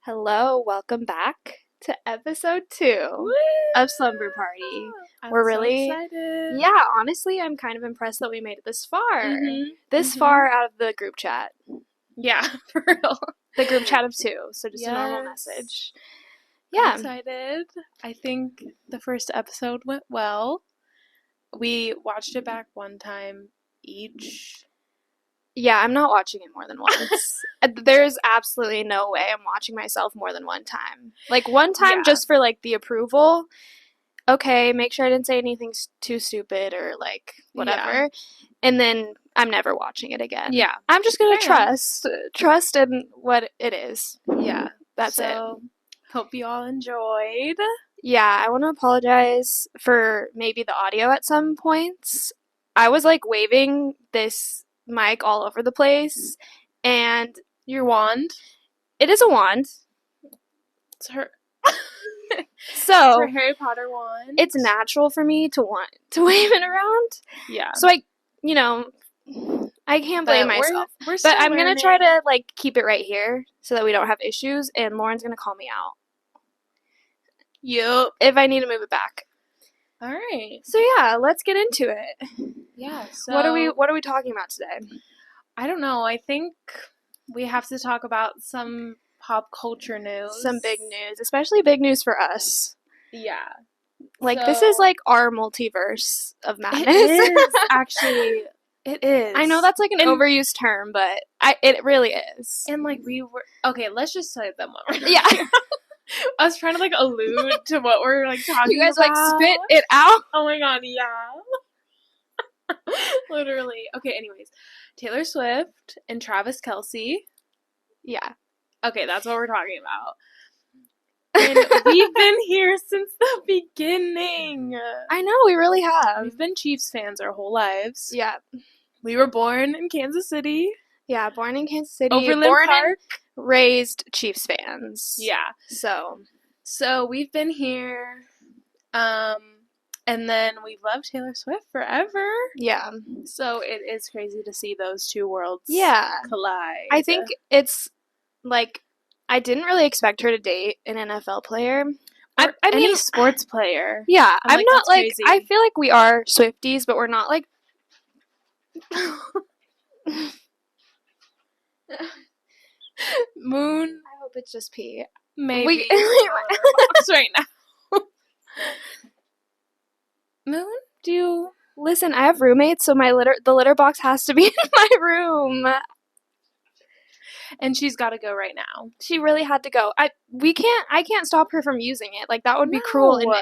Hello, welcome back to episode 2 Woo! of Slumber Party. I'm We're so really, excited. yeah, honestly, I'm kind of impressed that we made it this far. Mhm. Far out of the group chat. Yeah, for real. The group chat of 2, so just a normal Yes. message. I'm Yeah. excited. I think the first episode went well. We watched it back one time each. Yeah, I'm not watching it more than once. There's absolutely no way I'm watching myself more than one time. Like, one time Yeah. just for, like, the approval. Okay, make sure I didn't say anything too stupid or, like, whatever. Yeah. And then I'm never watching it again. Yeah. I'm just gonna Fair enough. trust in what it is. Yeah. That's it. So, hope you all enjoyed. Yeah, I want to apologize for maybe the audio at some points. I was like waving this mic all over the place, and Your wand. it is a wand. It's her. So It's her Harry Potter wand. it's natural for me to want to wave it around. Yeah. So I can't blame myself. We're still But I'm learning. gonna try to like keep it right here so that we don't have issues, and Lauren's gonna call me out Yup. if I need to move it back. All right. So yeah, let's get into it. Yeah. So What are we talking about today? I don't know. I think we have to talk about some pop culture news. Some big news, especially big news for us. Yeah. Like this is like our multiverse of madness. It is, actually. It is. I know that's like an overused term, but it really is. And like we were okay. Let's just say them what we're Yeah. I was trying to like allude to what we're like talking. You guys about. like spit it out. Oh my god! Yeah. Literally. Okay. Anyways, Taylor Swift and Travis Kelce. Yeah. Okay, that's what we're talking about. And we've been here since the beginning. I know, we really have. We've been Chiefs fans our whole lives. Yeah. We were born in Kansas City. Yeah, born in Kansas City. Overland born Park. and raised Chiefs fans. Yeah. So we've been here. And then we've loved Taylor Swift forever. Yeah. So it is crazy to see those two worlds collide. I think it's like I didn't really expect her to date an NFL player. I mean, sports player. Yeah, I'm not like crazy. I feel like we are Swifties, but we're not like Moon. I hope it's just pee. Maybe. Right now. Moon? Do you listen? I have roommates, so the litter box has to be in my room. And she's got to go right now. She really had to go. I can't stop her from using it. Like that would be cruel and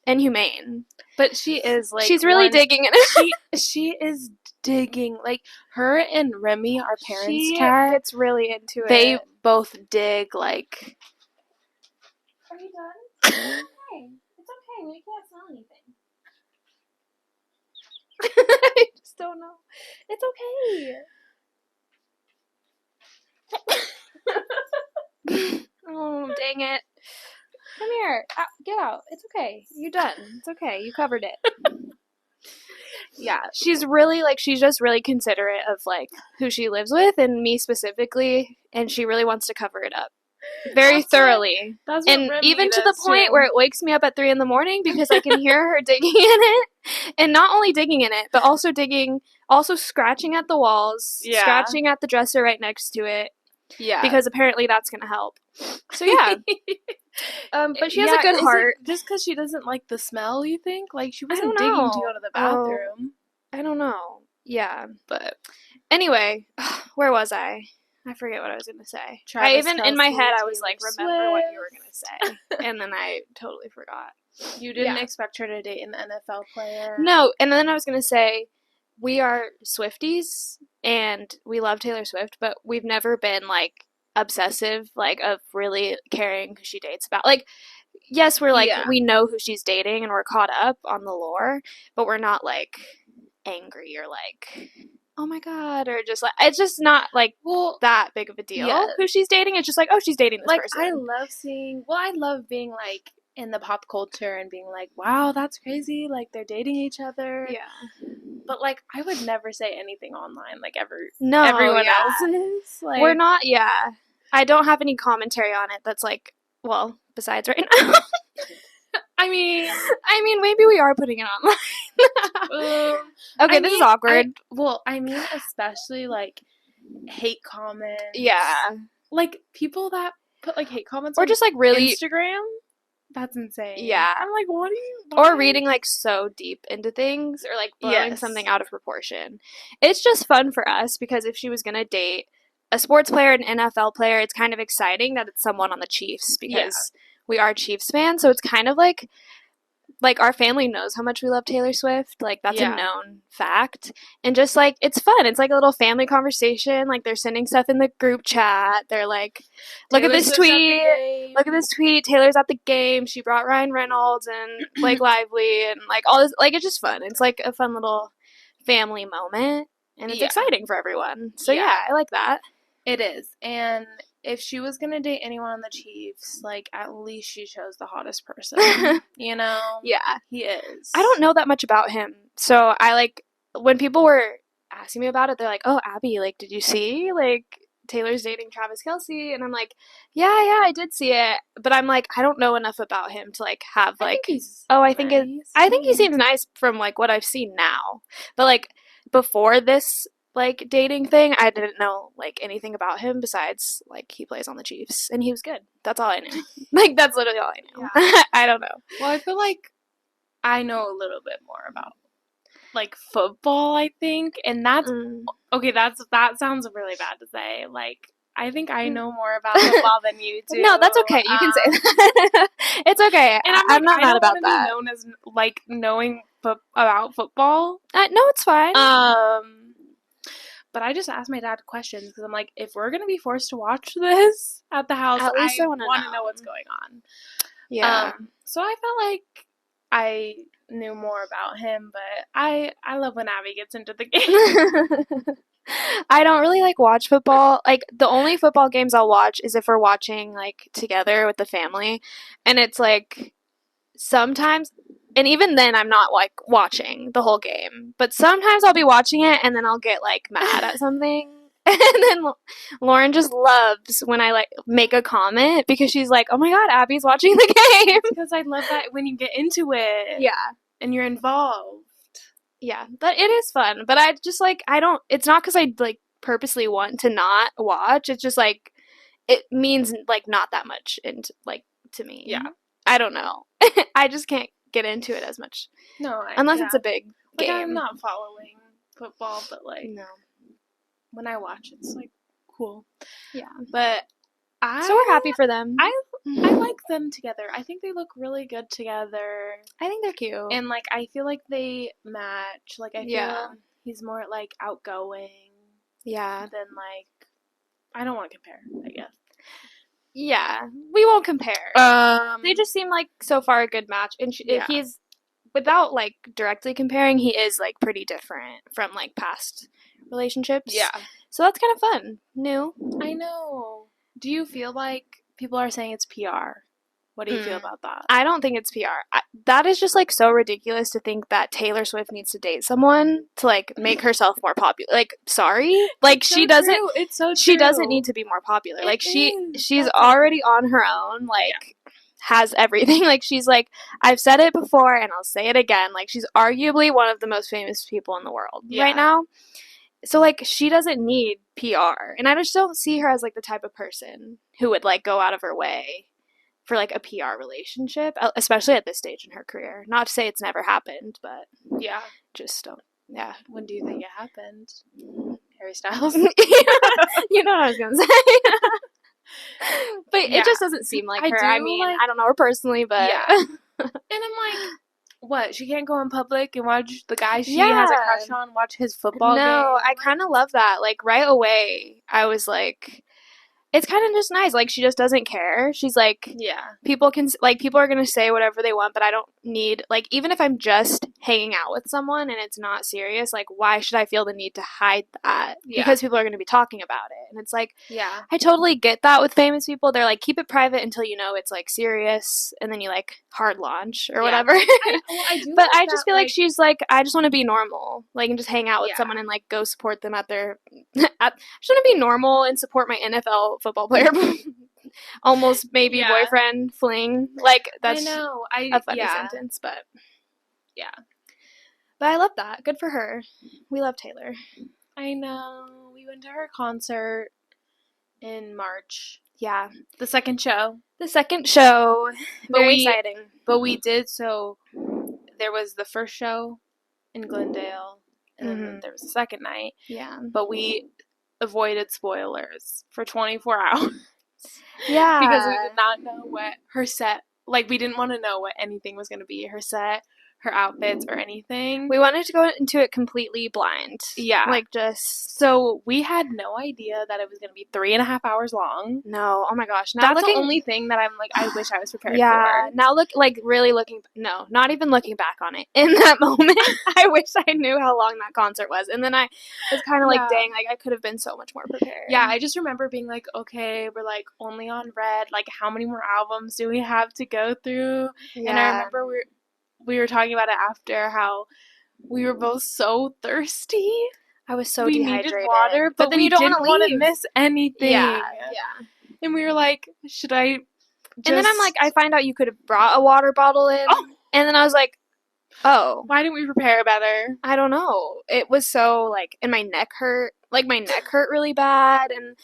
inhumane. But she is like she's really digging in it. she is digging. Like her and Remy, our parents' cat, gets really into it. They both dig like. Are you done? Okay. It's okay. We can't smell anything. I just don't know. It's okay. Oh, dang it. Come here. Get out. It's okay. You're done. It's okay. You covered it. Yeah. She's just really considerate of, like, who she lives with and me specifically, and she really wants to cover it up. Very thoroughly. That's what and Remy even to the does, point too. where it wakes me up at 3 a.m. because I can hear her digging in it. And not only digging in it, but also scratching at the walls, scratching at the dresser right next to it. Yeah. Because apparently that's going to help. So yeah. But she has a good heart. Just because she doesn't like the smell, you think? Like, she I wasn't don't digging know. to go to the bathroom. I don't know. Yeah. But anyway, where was I? I forget what I was going to say. In my head, I was like, remember what you were going to say. And then I totally forgot. You didn't expect her to date an NFL player? No, and then I was going to say, we are Swifties, and we love Taylor Swift, but we've never been, like, obsessive, like, of really caring who she dates about. Like, yes, we're, like, we know who she's dating, and we're caught up on the lore, but we're not, like, angry or, like, oh my god, or just, like, it's just not, like, that big of a deal who she's dating. It's just, like, oh, she's dating this person. I love being, like, in the pop culture and being like, wow, that's crazy, like, they're dating each other. Yeah. But, like, I would never say anything online, like, everyone No, else is. Like, we're not, yeah. I don't have any commentary on it that's like, well, besides right now. I mean, Maybe we are putting it online. Okay, this is awkward. I mean, especially like hate comments. Yeah. Like people that put like hate comments Or on just like really Instagram. That's insane. Yeah. I'm like, what are you? Or reading like so deep into things or like blowing something out of proportion. It's just fun for us because if she was gonna date a sports player, an NFL player, it's kind of exciting that it's someone on the Chiefs because we are Chiefs fans. So it's kind of like our family knows how much we love Taylor Swift. Like that's a known fact. And just like it's fun. It's like a little family conversation. Like they're sending stuff in the group chat. They're like, look at this tweet. Look at this tweet. Taylor's at the game. She brought Ryan Reynolds and Blake Lively and like all this. Like it's just fun. It's like a fun little family moment. And it's exciting for everyone. So yeah, I like that. It is. And if she was going to date anyone on the Chiefs, like, at least she chose the hottest person. You know? Yeah. He is. I don't know that much about him. So I like, when people were asking me about it, they're like, oh, Abby, like, did you see? Like, Taylor's dating Travis Kelce? And I'm like, yeah, I did see it. But I'm like, I don't know enough about him to, like, have, like, I think he seems nice from, like, what I've seen now. But, like, before this like dating thing, I didn't know like anything about him besides like he plays on the Chiefs and he was good. That's all I knew. Like that's literally all I knew. Yeah. I don't know. Well, I feel like I know a little bit more about like football, I think, and that's okay. That sounds really bad to say. Like I think I know more about football than you do. No, that's okay. You can say that. It's okay. And I'm not mad about that. Be known as like knowing about football. No, it's fine. But I just asked my dad questions because I'm like, if we're gonna be forced to watch this at the house, at least I want to know what's going on. Yeah. So I felt like I knew more about him, but I love when Abby gets into the game. I don't really like watch football. Like the only football games I'll watch is if we're watching like together with the family, and it's like sometimes. And even then, I'm not, like, watching the whole game. But sometimes I'll be watching it, and then I'll get, like, mad at something. And then Lauren just loves when I, like, make a comment because she's like, oh, my God, Abby's watching the game. Because I love that when you get into it. Yeah. And you're involved. Yeah. But it is fun. But I just, like, it's not because I, like, purposely want to not watch. It's just, like, it means, like, not that much, like, to me. Yeah. I don't know. I just can't get into it as much. No, unless it's a big game. I'm not following football, but like when I watch, it's like cool. Yeah, but so we're happy for them. I like them together. I think they look really good together. I think they're cute, and like I feel like they match. Like I feel he's more like outgoing. Yeah. Than like I don't want to compare. I guess. Yeah, we won't compare. They just seem like so far a good match, and he's without like directly comparing, he is like pretty different from like past relationships. Yeah, so that's kind of fun. New. I know. Do you feel like people are saying it's PR? What do you feel about that? I don't think it's PR. That is just like so ridiculous to think that Taylor Swift needs to date someone to like make herself more popular. Like, sorry, like she doesn't. It's so true. She doesn't need to be more popular. Like she's already on her own. Like has everything. Like she's like I've said it before and I'll say it again. Like she's arguably one of the most famous people in the world right now. So like she doesn't need PR, and I just don't see her as like the type of person who would like go out of her way for like a PR relationship, especially at this stage in her career. Not to say it's never happened, but just don't. Yeah. When do you think it happened? Harry Styles. You know what I was gonna say. But it just doesn't seem like her. I mean, I don't know her personally, but and I'm like, what? She can't go in public and watch the guy she has a crush on watch his football game. No, I kind of love that. Like right away, I was like. It's kind of just nice. Like, she just doesn't care. She's like, people are going to say whatever they want, but I don't need, like, even if I'm just hanging out with someone and it's not serious, like, why should I feel the need to hide that? Because people are going to be talking about it. And it's like, I totally get that with famous people. They're like, keep it private until you know it's, like, serious, and then you, like, hard launch or whatever. But I just feel like she's like, I just want to be normal. Like, and just hang out with someone and, like, go support them at their, I just want to be normal and support my NFL quote football player. Almost maybe Yeah. boyfriend fling. Like, that's I know. a funny sentence, but yeah. But I love that. Good for her. We love Taylor. I know. We went to her concert in March. Yeah. The second show. The second show. Very exciting. But we did, so there was the first show in Glendale, and then there was the second night. Yeah. But we avoided spoilers for 24 hours. Yeah. Because we did not know what her set, like, we didn't want to know what anything was going to be. Her set, her outfits, or anything. We wanted to go into it completely blind. Yeah. Like, just... So, we had no idea that it was going to be 3.5 hours long. No. Oh my gosh. Now that's the only thing that I'm like, I wish I was prepared for. Yeah. Now really looking... No, not even looking back on it. In that moment, I wish I knew how long that concert was. And then I was kind of like, dang, like, I could have been so much more prepared. Yeah, I just remember being like, okay, we're like only on Red. Like, how many more albums do we have to go through? Yeah. And I remember we were talking about it after, how we were both so thirsty. I was so dehydrated. We needed water, but then you don't want to miss anything. Yeah. And we were like, should I just... And then I'm like, I find out you could have brought a water bottle in. Oh. And then I was like, oh. Why didn't we prepare better? I don't know. It was so, like, and my neck hurt. Like, my neck hurt really bad, and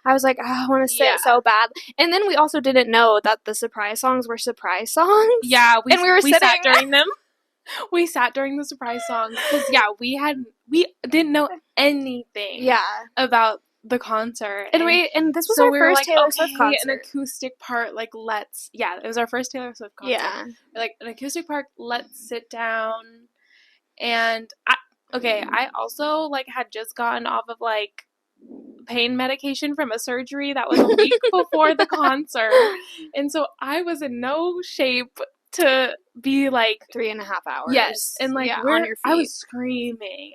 I was like, oh, I want to sit so bad. And then we also didn't know that the surprise songs were surprise songs. Yeah, we sat during them. We sat during the surprise songs because we didn't know anything. About the concert, and this was our first Taylor Swift concert. An acoustic part, like it was our first Taylor Swift concert. Yeah, like an acoustic part. Let's sit down, and I also like had just gotten off of like pain medication from a surgery that was a week before the concert, and so I was in no shape to be like 3.5 hours. Yes, and like on your feet. I was screaming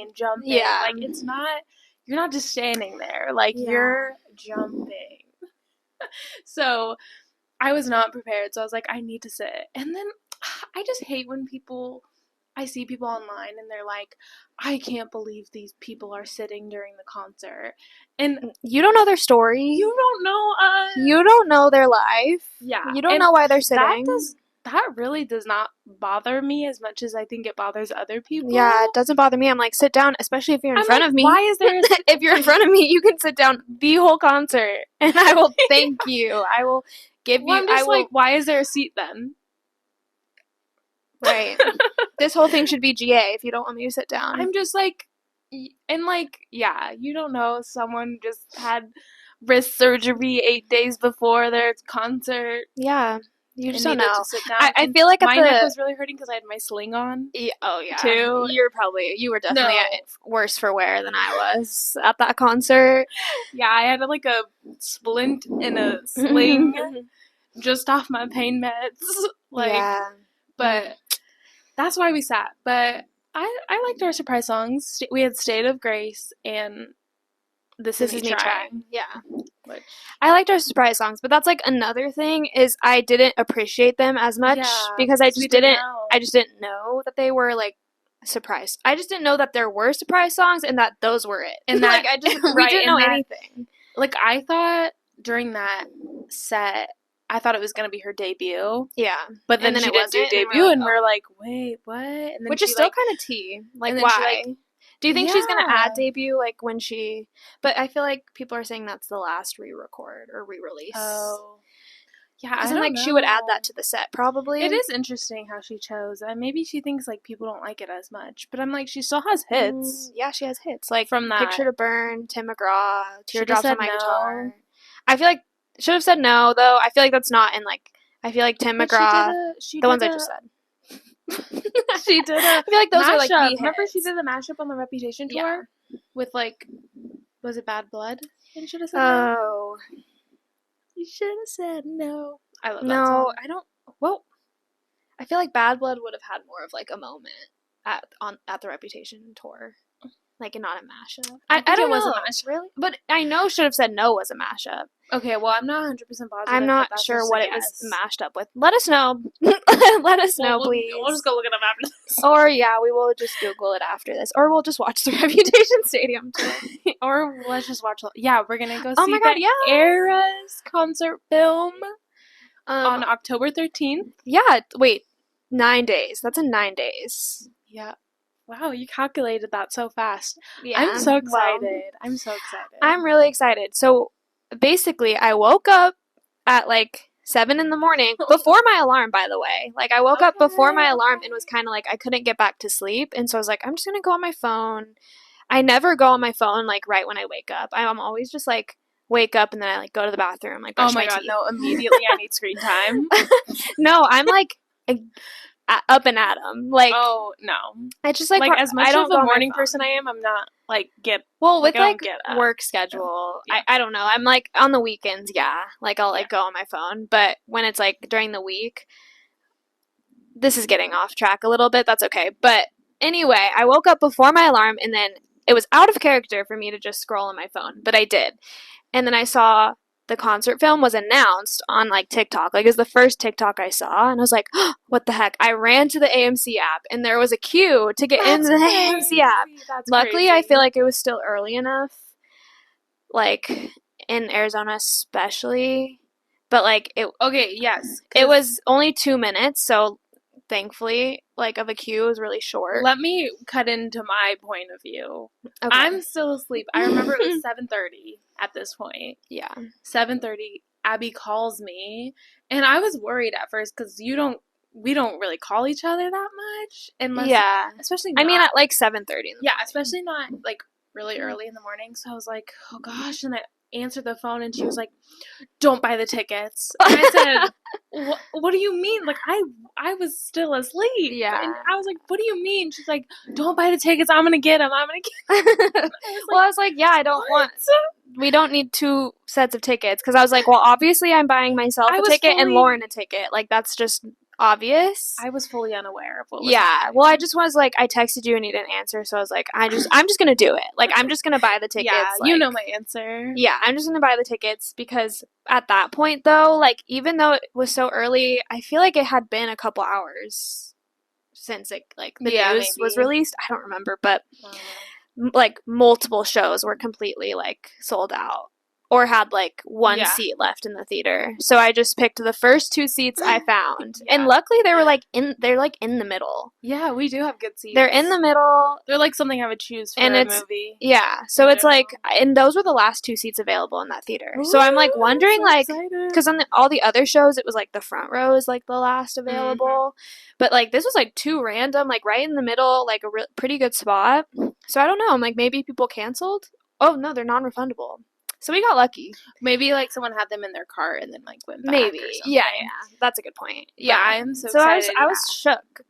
and jumping. Yeah, like it's not. You're not just standing there. Like you're jumping. So I was not prepared. So I was like, I need to sit. And then I just hate when I see people online and they're like, I can't believe these people are sitting during the concert. And you don't know their story. You don't know us. You don't know their life. Yeah. You don't know why they're sitting. That really does not bother me as much as I think it bothers other people. Yeah, it doesn't bother me. I'm like, sit down, especially if you're in front of me. Why is there if you're in front of me, you can sit down the whole concert and I will thank you. I will give you... I'm just like, why is there a seat then? Right. This whole thing should be GA if you don't want me to sit down. I'm just like... And like, yeah, you don't know. Someone just had wrist surgery 8 days before their concert. Yeah. You just don't know. To sit down. I feel like my neck was really hurting because I had my sling on. Yeah, oh yeah. Too. You were definitely worse for wear than I was at that concert. Yeah, I had like a splint in a sling just off my pain meds. But that's why we sat. But I liked our surprise songs. We had State of Grace and This Is Me Trying. Yeah. I liked our surprise songs, but that's like another thing is I didn't appreciate them as much because I just didn't know that they were like surprise. I just didn't know that there were surprise songs and that those were it. And that, we didn't know anything. Like I thought during that set, I thought it was going to be her debut. Yeah. But then she didn't do debut and we're like, wait, what? And then which is still kind of tea. Like why? Do you think she's going to add debut, like, when she... But I feel like people are saying that's the last re-record or re-release. Oh. Yeah, I don't know. She would add that to the set, probably. It is interesting how she chose. Maybe she thinks, like, people don't like it as much. But I'm like, she still has hits. Yeah, she has hits. Like, from that. Picture to Burn, Tim McGraw, Teardrops on My Guitar. I feel like... Should have said no, though. I feel like that's not in, like... I feel like Tim McGraw... the ones I just said. She did I feel like those mashup. are like the remember she did a mashup on the Reputation tour with like was it Bad Blood? You should have said no. You should have said no. I love that song. I don't. Well, I feel like Bad Blood would have had more of like a moment at the Reputation tour. Like, not a mashup. I think I don't it was a know. mashup. Really? But I know Should Have Said No was a mashup. Okay, well, I'm not 100% positive. I'm not but sure that's what just it a was guess. mashed up with. Let us know. Let us know, please. We'll just go look it up after this. Or, yeah, we will just Google it after this. Or we'll just watch the Reputation Stadium tour. Or let's just watch. Yeah, we're gonna go Oh see my God, the yeah. Eras concert film on October 13th. Yeah, wait. 9 days. That's in 9 days. Yeah. Wow, you calculated that so fast. Yeah. I'm so excited. Well, I'm so excited. I'm really excited. So, basically, I woke up at, like, 7 in the morning, before my alarm, by the way. Like, I woke up before my alarm and was kind of like, I couldn't get back to sleep. And so I was like, I'm just going to go on my phone. I never go on my phone, like, right when I wake up. I'm always just, like, wake up and then I, like, go to the bathroom, like, brush my teeth. No, immediately I need screen time. No, I'm, like, up and at 'em. Like, oh, no. I just, like, as much I don't of a morning person I am, I'm not, like, well, with, like, up. work schedule, Yeah. I don't know. I'm, like, on the weekends, yeah. Like, I'll, like, go on my phone. But when it's, like, during the week, this is getting off track a little bit. That's okay. But anyway, I woke up before my alarm, and then it was out of character for me to just scroll on my phone. But I did. And then I saw the concert film was announced on, like, TikTok. Like, it was the first TikTok I saw, and I was like, oh, what the heck? I ran to the AMC app, and there was a queue to get into the AMC app. That's Luckily, crazy. I feel like it was still early enough, like, in Arizona especially. But, like, okay, yes. it was only 2 minutes, so thankfully, like, of a queue, it was really short. Let me cut into my point of view. Okay. I'm still asleep. I remember it was 7:30 at this point. Yeah. 7:30, Abby calls me, and I was worried at first because we don't really call each other that much, unless, yeah. especially I mean, at, like, 7:30 in the morning. especially not, like, really early in the morning, so I was like, oh gosh, and I answered the phone, and she was like, don't buy the tickets. And I said, what do you mean? Like, I was still asleep. Yeah. And I was like, what do you mean? She's like, don't buy the tickets. I'm going to get them. Well, I was like, yeah, I don't want, we don't need 2 sets of tickets. Because I was like, well, obviously I'm buying myself a ticket and Lauren a ticket. Like, that's just obvious. I was fully unaware of what was happening. Well, I just was like, I texted you and you didn't answer, so I was like, I'm just gonna do it. Like, I'm just gonna buy the tickets. Yeah, like, you know my answer. Yeah, I'm just gonna buy the tickets because at that point, though, like, even though it was so early, I feel like it had been a couple hours since it, like, the news was released. I don't remember, but like, multiple shows were completely, like, sold out. Or had, like, 1 seat left in the theater. So I just picked the first 2 seats I found. And luckily they were, like, they're, like, in the middle. Yeah, we do have good seats. They're in the middle. They're, like, something I would choose for a movie. Yeah. So it's, like, and those were the last 2 seats available in that theater. Ooh, so I'm, like, wondering, like, because on all the other shows, it was, like, the front row is, like, the last available. Mm-hmm. But, like, this was, like, 2 random, like, right in the middle, like, a pretty good spot. So I don't know. I'm, like, maybe people canceled. Oh, no, they're non-refundable. So we got lucky. Maybe, like, someone had them in their car and then, like, went back. Maybe. Yeah. That's a good point. Yeah, I'm so excited. I was shook.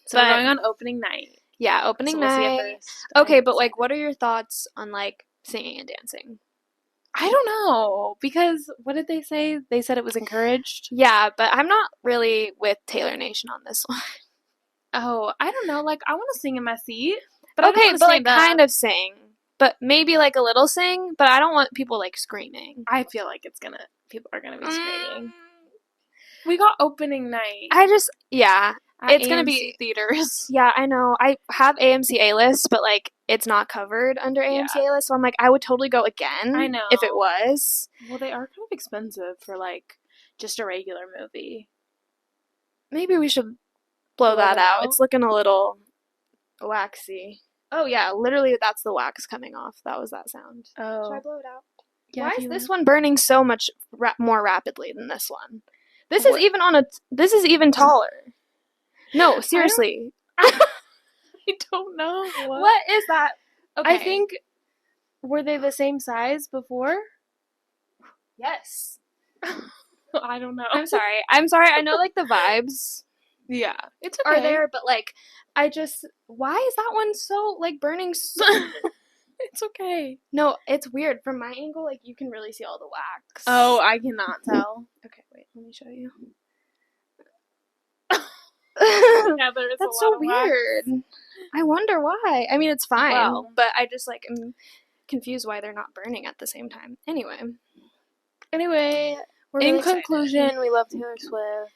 So we're going on opening night. Yeah, opening night. Okay, but, like, what are your thoughts on, like, singing and dancing? I don't know, because what did they say? They said it was encouraged? Yeah, but I'm not really with Taylor Nation on this one. Oh, I don't know. Like, I want to sing in my seat. But okay, but, like, kind of sing. But maybe, like, a little sing, but I don't want people, like, screaming. I feel like people are gonna be screaming. We got opening night. It's gonna be theaters. Yeah, I know. I have AMC A-list, but, like, it's not covered under AMC A-list, so I'm like, I would totally go again. I know. If it was. Well, they are kind of expensive for, like, just a regular movie. Maybe we should blow that out. It's looking a little waxy. Oh, yeah, literally that's the wax coming off. That was that sound. Oh. Should I blow it out? Yeah, why is this one burning so much more rapidly than this one? This is even taller. No, seriously. I don't know. What is that? Okay. I think, were they the same size before? Yes. I don't know. I'm sorry. I know, like, the vibes. Yeah. It's okay. Are there, but, like, why is that one so, like, burning so... It's okay. No, it's weird. From my angle, like, you can really see all the wax. Oh, I cannot tell. Okay, wait, let me show you. Yeah, That's so weird. I wonder why. I mean, it's fine, Well, but I just like am confused why they're not burning at the same time. Anyway, we're really in excited. conclusion, we love Taylor Swift.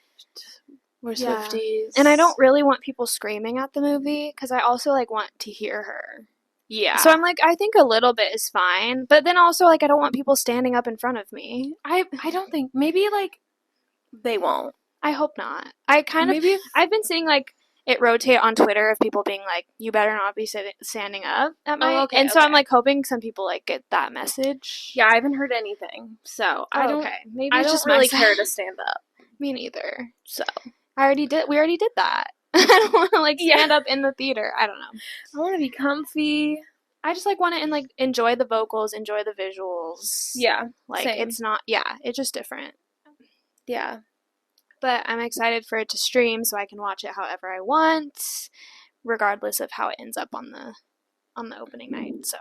We're Yeah. Swifties. And I don't really want people screaming at the movie because I also like want to hear her. Yeah. So I'm like, I think a little bit is fine, but then also like I don't want people standing up in front of me. I don't think maybe like they won't. I hope not. I kind of Maybe I've been seeing like it rotate on Twitter of people being like, "You better not be standing up at my." Oh, okay, and so okay. I'm like hoping some people like get that message. Yeah, I haven't heard anything, so I don't. Okay, maybe I it's don't just really my care side. to stand up. Me neither. So We already did that. I don't want to like stand up in the theater. I don't know. I want to be comfy. I just like want to and like enjoy the vocals, enjoy the visuals. Yeah, like same. it's not. Yeah, it's just different. Yeah. But I'm excited for it to stream so I can watch it however I want, regardless of how it ends up on the opening night. So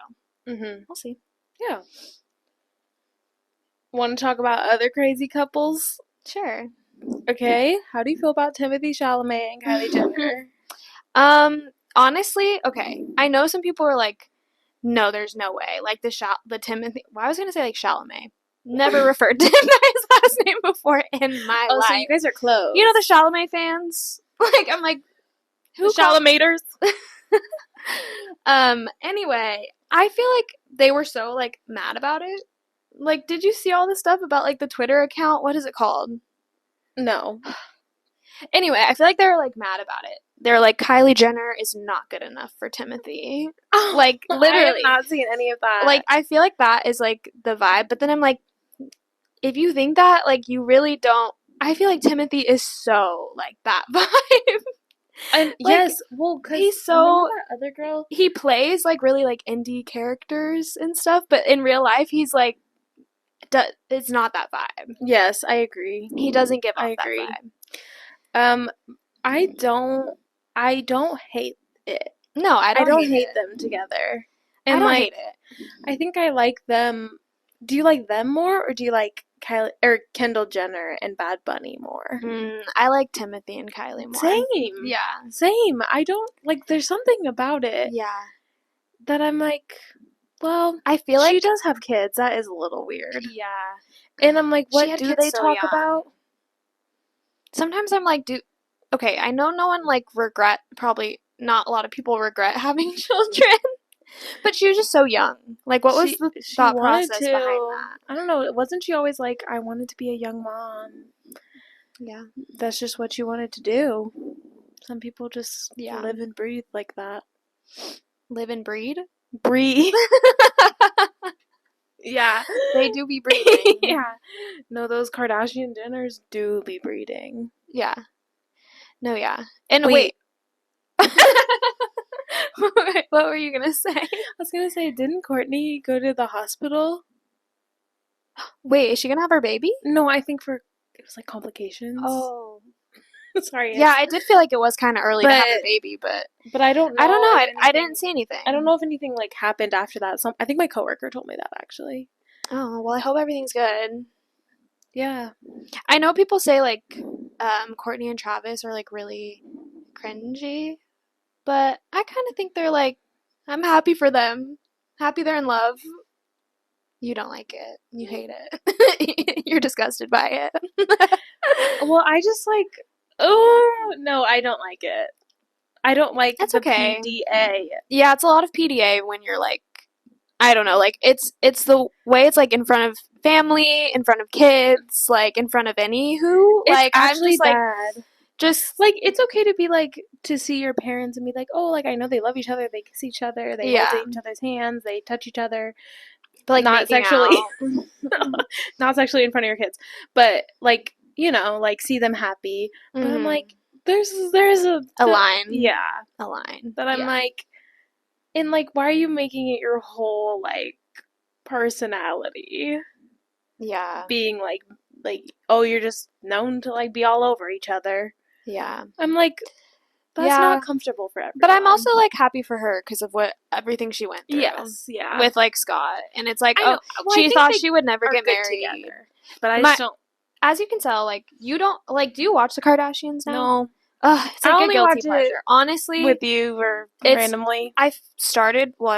we'll see. Yeah. Want to talk about other crazy couples? Sure. Okay. How do you feel about Timothy Chalamet and Kylie Jenner? Honestly, okay. I know some people are like, no, there's no way. Like the Timothy. Well, I was gonna say like Chalamet. Never referred to him by his last name before in my life. So you guys are close. You know the Chalamet fans? Like I'm like, who Chalameters? Anyway, I feel like they were so like mad about it. Like, did you see all the stuff about like the Twitter account? What is it called? No. Anyway, I feel like they were like mad about it. They're like, Kylie Jenner is not good enough for Timothy. Like, literally. I have not seen any of that. Like, I feel like that is like the vibe. But then I'm like, if you think that, like, you really don't. I feel like Timothy is so like that vibe. And like, yes, well, because he's so that other girl. He plays like really like indie characters and stuff, but in real life, he's like, it's not that vibe. Yes, I agree. He doesn't give off that vibe. I don't hate it. No, I don't hate them together. And I don't like, hate it. I think I like them. Do you like them more, or do you like Kylie or Kendall Jenner and Bad Bunny more? I like Timothy and Kylie more. Same. Yeah. Same. I don't like. There's something about it. Yeah. That I'm like, well, I feel like she does have kids. That is a little weird. Yeah. And I'm like, what do they talk about? Sometimes I'm like, okay, I know no one like probably not a lot of people regret having children. But she was just so young. Like, what was the thought process behind that? I don't know. Wasn't she always like, I wanted to be a young mom? Yeah. That's just what she wanted to do. Some people just live and breathe like that. Live and breed? Breathe. Yeah. They do be breeding. Yeah. No, those Kardashian Jenners do be breeding. Yeah. No, yeah. And wait. What were you gonna say? I was gonna say, didn't Courtney go to the hospital? Wait, is she gonna have her baby? No, I think it was like complications. Oh. Sorry. Yeah, I did feel like it was kind of early to have a baby, but I don't know. I don't know. I didn't see anything. I don't know if anything like happened after that. I think my coworker told me that actually. Oh, well, I hope everything's good. Yeah. I know people say like Courtney and Travis are like really cringy, but I kind of think they're like, I'm happy for them. Happy they're in love. You don't like it. You hate it. You're disgusted by it. Well, I just like, oh, no, I don't like it. I don't like That's the okay. PDA. Yeah, it's a lot of PDA when you're like, I don't know, like it's the way it's like in front of family, in front of kids, like in front of who. It's like actually I'm just bad. Like, just like it's okay to be like to see your parents and be like, oh, like I know they love each other, they kiss each other, they hold each other's hands, they touch each other, but like not sexually, not sexually in front of your kids, but like like see them happy. But I'm like, there's a line, a line that I'm like, and like, why are you making it your whole like personality? Yeah, being like, oh, you're just known to like be all over each other. Yeah. I'm like, that's not comfortable for everyone. But I'm also like happy for her because of everything she went through. Yes, yeah. With like Scott, and it's like, she thought she would never get married together. But I just don't. As you can tell, like you don't like. Do you watch the Kardashians now? No. It's I like a only guilty watch it pleasure. Honestly, with you or it's randomly. I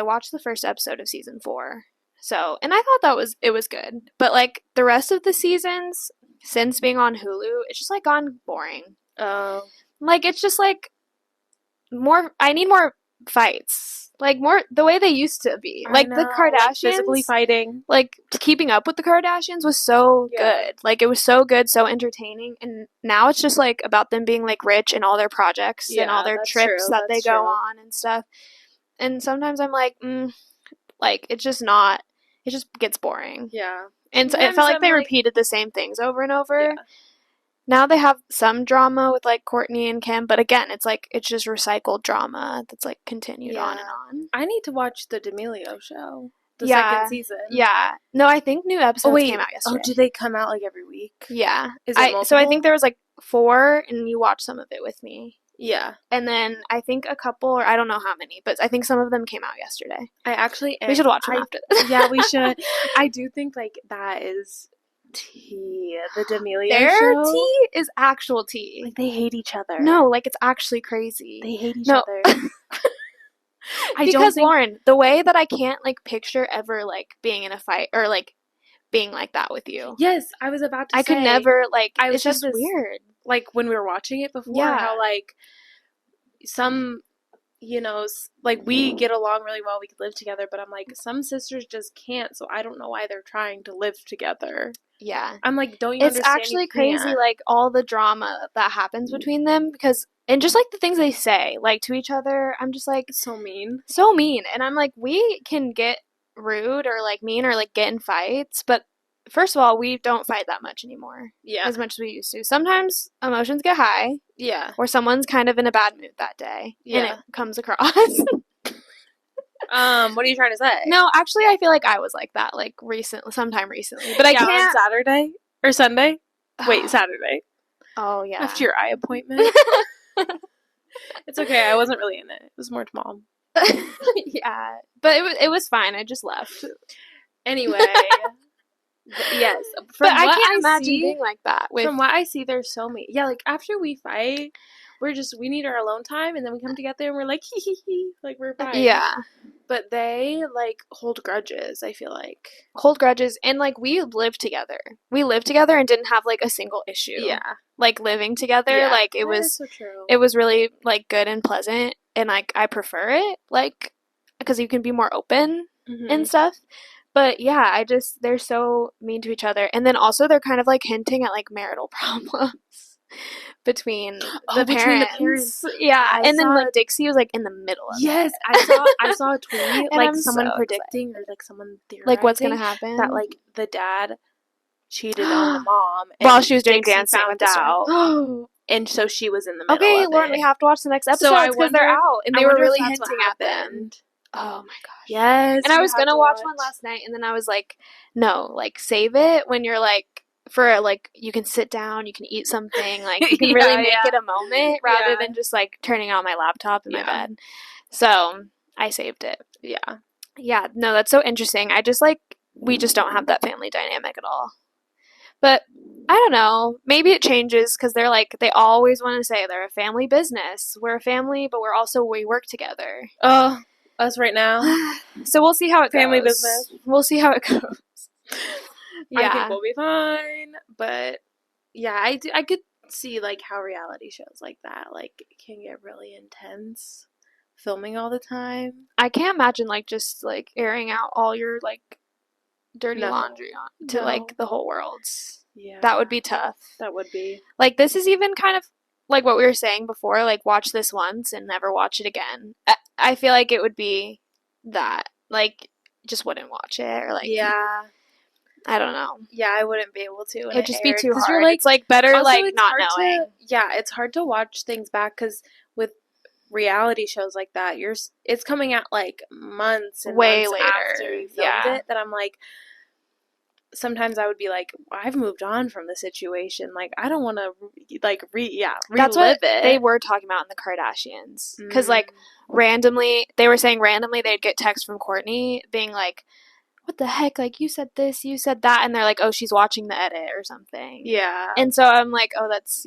watched the first episode of season 4. So, and I thought it was good. But like the rest of the seasons since being on Hulu, it's just like gone boring. Oh. Like it's just like I need more fights. Like more the way they used to be. I Like the know, like physically Kardashians, fighting. like keeping up with the Kardashians was so Yeah. good. Like it was so good, so entertaining. And now it's just like about them being like rich and all their projects and all Yeah, their that's trips true. that they That's go true. on and stuff. And sometimes I'm like, like it's just not. It just gets boring. Yeah. And so it Sometimes felt like I'm they like, repeated the same things over and over. yeah. Now they have some drama with like Courtney and Kim, but again, it's like it's just recycled drama that's like continued on and Yeah. on. I need to watch the D'Amelio show. The Yeah, second season. yeah. No, I think new Oh episodes wait. came out Oh, yesterday. do they come out like every week? Yeah. Is it multiple? So I think there was like 4, and you watched some of it with me. Yeah. And then I think a couple, or I don't know how many, but I think some of them came out yesterday. I actually am. We should watch them after this. Yeah, we should. I do think like that is tea. The D'Amelio Their show. tea is actual tea. Like they hate each other. No, like it's actually crazy. They hate each No. other. Because Lauren, the way that I can't like picture ever like being in a fight or like being like that with you. Yes, I was about to say. I could never like. It's just this, weird. Like when we were watching it before, Yeah. how like some, like we get along really well. We could live together, but I'm like some sisters just can't. So I don't know why they're trying to live together. Yeah. I'm like, don't you It's understand? actually crazy, like all the drama that happens between them and just like the things they say, like to each other. I'm just like so mean, and I'm like, we can get rude or like mean or like get in fights, but first of all, we don't fight that much anymore. Yeah. As much as we used to. Sometimes emotions get high. Yeah. Or someone's kind of in a bad mood that day. Yeah. And it comes across. What are you trying to say? No, actually, I feel like I was like that, like sometime recently. But I can't. On Saturday or Sunday? Wait, Saturday. Oh, yeah. After your eye appointment. It's okay. I wasn't really in it. It was more to Mom. Yeah. But it was fine. I just left. Anyway. Yes. But I can't imagine being like that. From what I see, there's so many. Yeah, like after we fight, we need our alone time, and then we come together and we're like, hee hee hee, like we're fine. Yeah. But they like hold grudges, I feel like. Hold grudges. And like we lived together. We lived together and didn't have like a single issue. Yeah. Like living together. Yeah. Like it That was is so true. It was really like good and pleasant. And like I prefer it. Like because you can be more open and stuff. But yeah, they're so mean to each other. And then also they're kind of like hinting at like marital problems between the parents. Yeah. And then like Dixie was like in the middle of Yes, it. I saw a tweet like someone predicting or like someone theorizing like what's gonna happen. that like the dad cheated on the mom while she was doing Dixie dancing found out. And so she was in the middle Okay, of Lauren, it. we have to watch the next episode because they're out. And they were really hinting at them. Oh my gosh. Yes. And I was gonna watch one last night, and then I was like, no, like save it when you're like for like you can sit down, you can eat something, like you can really make it a moment rather than just like turning on my laptop in my bed. So I saved it. Yeah. Yeah, no, that's so interesting. I just like we just don't have that family dynamic at all. But I don't know. Maybe it changes because they're like they always want to say they're a family business. We're a family, but we work together. Oh, us right now. So we'll see how it family goes. business. We'll see how it goes. Yeah, I think we'll be fine. But yeah, I could see like how reality shows like that like can get really intense, filming all the time. I can't imagine like just like airing out all your like dirty laundry to like the whole world. Yeah, that would be tough. That would be like this is even kind of like what we were saying before. Like watch this once and never watch it again. I feel like it would be that like just wouldn't watch it or like I don't know. Yeah, I wouldn't be able to. It'd just be too hard. Like, it's like better like not knowing. It's hard to watch things back because with reality shows like that, it's coming out like months and way months later after you filmed it. That I'm like, sometimes I would be like, I've moved on from the situation. Like, I don't want to relive That's what it. They were talking about in the Kardashians because like they were saying randomly they'd get texts from Courtney being like, what the heck, like you said this, you said that, and they're like, oh, she's watching the edit or something. Yeah. And so I'm like, oh, that's